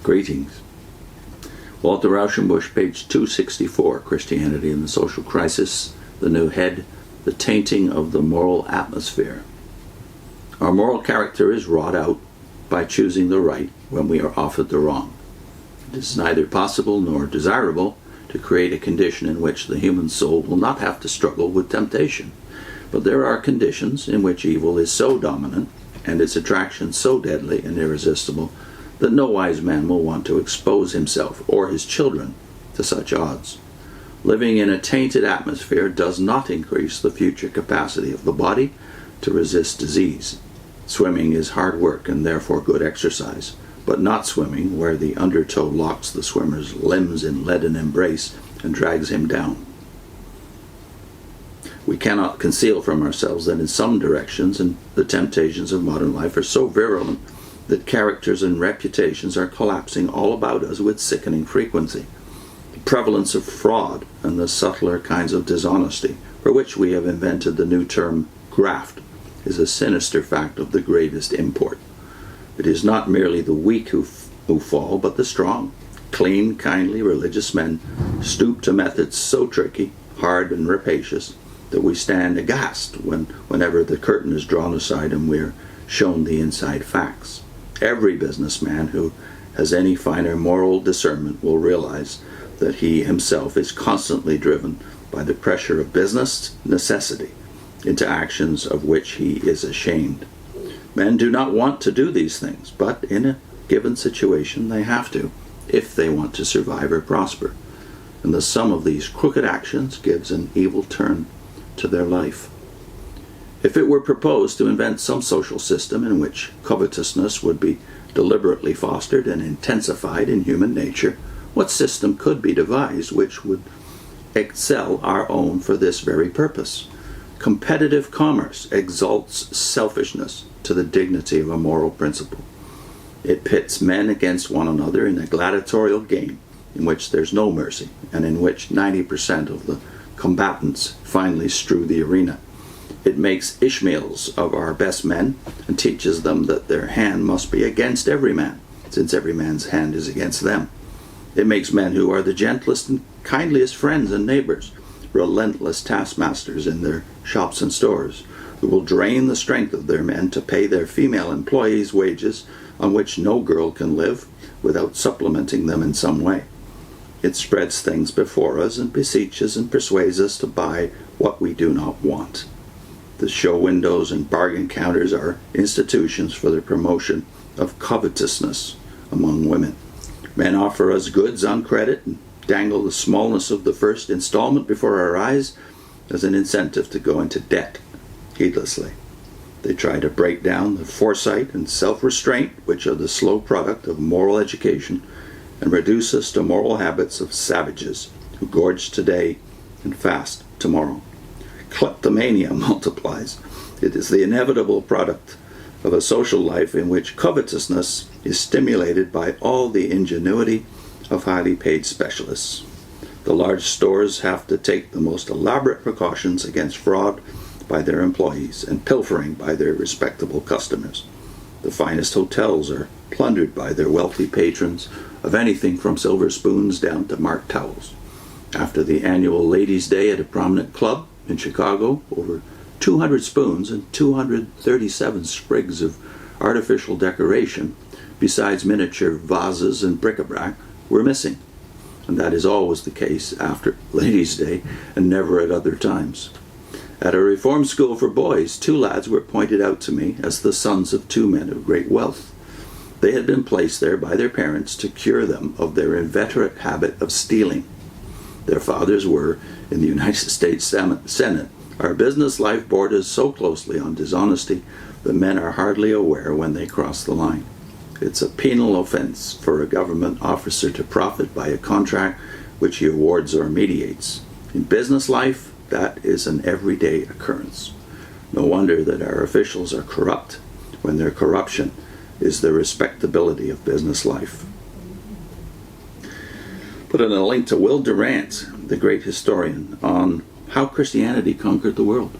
Greetings. Walter Rauschenbusch, page 264, Christianity and the Social Crisis, the New Head, the Tainting of the Moral Atmosphere. Our moral character is wrought out by choosing the right when we are offered the wrong. It is neither possible nor desirable to create a condition in which the human soul will not have to struggle with temptation. But there are conditions in which evil is so dominant and its attraction so deadly and irresistible that no wise man will want to expose himself or his children to such odds. Living in a tainted atmosphere does not increase the future capacity of the body to resist disease. Swimming is hard work and therefore good exercise, but not swimming where the undertow locks the swimmer's limbs in leaden embrace and drags him down. We cannot conceal from ourselves that in some directions and the temptations of modern life are so virulent that characters and reputations are collapsing all about us with sickening frequency. The prevalence of fraud and the subtler kinds of dishonesty, for which we have invented the new term graft, is a sinister fact of the gravest import. It is not merely the weak who fall, but the strong. Clean, kindly, religious men stoop to methods so tricky, hard, and rapacious that we stand aghast whenever the curtain is drawn aside and we're shown the inside facts. Every businessman who has any finer moral discernment will realize that he himself is constantly driven by the pressure of business necessity into actions of which he is ashamed. Men do not want to do these things, but in a given situation they have to, if they want to survive or prosper. And the sum of these crooked actions gives an evil turn to their life. If it were proposed to invent some social system in which covetousness would be deliberately fostered and intensified in human nature, what system could be devised which would excel our own for this very purpose? Competitive commerce exalts selfishness to the dignity of a moral principle. It pits men against one another in a gladiatorial game in which there's no mercy and in which 90% of the combatants finally strew the arena. It makes Ishmaels of our best men and teaches them that their hand must be against every man, since every man's hand is against them. It makes men who are the gentlest and kindliest friends and neighbors relentless taskmasters in their shops and stores, who will drain the strength of their men to pay their female employees wages on which no girl can live without supplementing them in some way. It spreads things before us and beseeches and persuades us to buy what we do not want. The show windows and bargain counters are institutions for the promotion of covetousness among women. Men offer us goods on credit and dangle the smallness of the first installment before our eyes as an incentive to go into debt heedlessly. They try to break down the foresight and self-restraint which are the slow product of moral education and reduce us to moral habits of savages who gorge today and fast tomorrow. Kleptomania multiplies. It is the inevitable product of a social life in which covetousness is stimulated by all the ingenuity of highly paid specialists. The large stores have to take the most elaborate precautions against fraud by their employees and pilfering by their respectable customers. The finest hotels are plundered by their wealthy patrons of anything from silver spoons down to marked towels. After the annual Ladies' Day at a prominent club in Chicago, over 200 spoons and 237 sprigs of artificial decoration, besides miniature vases and bric-a-brac, were missing. And that is always the case after Ladies' Day and never at other times. At a reform school for boys, 2 lads were pointed out to me as the sons of 2 men of great wealth. They had been placed there by their parents to cure them of their inveterate habit of stealing. Their fathers were in the United States Senate. Our business life borders so closely on dishonesty that men are hardly aware when they cross the line. It's a penal offense for a government officer to profit by a contract which he awards or mediates. In business life, that is an everyday occurrence. No wonder that our officials are corrupt when their corruption is the respectability of business life. Put in a link to Will Durant, the great historian, on how Christianity conquered the world.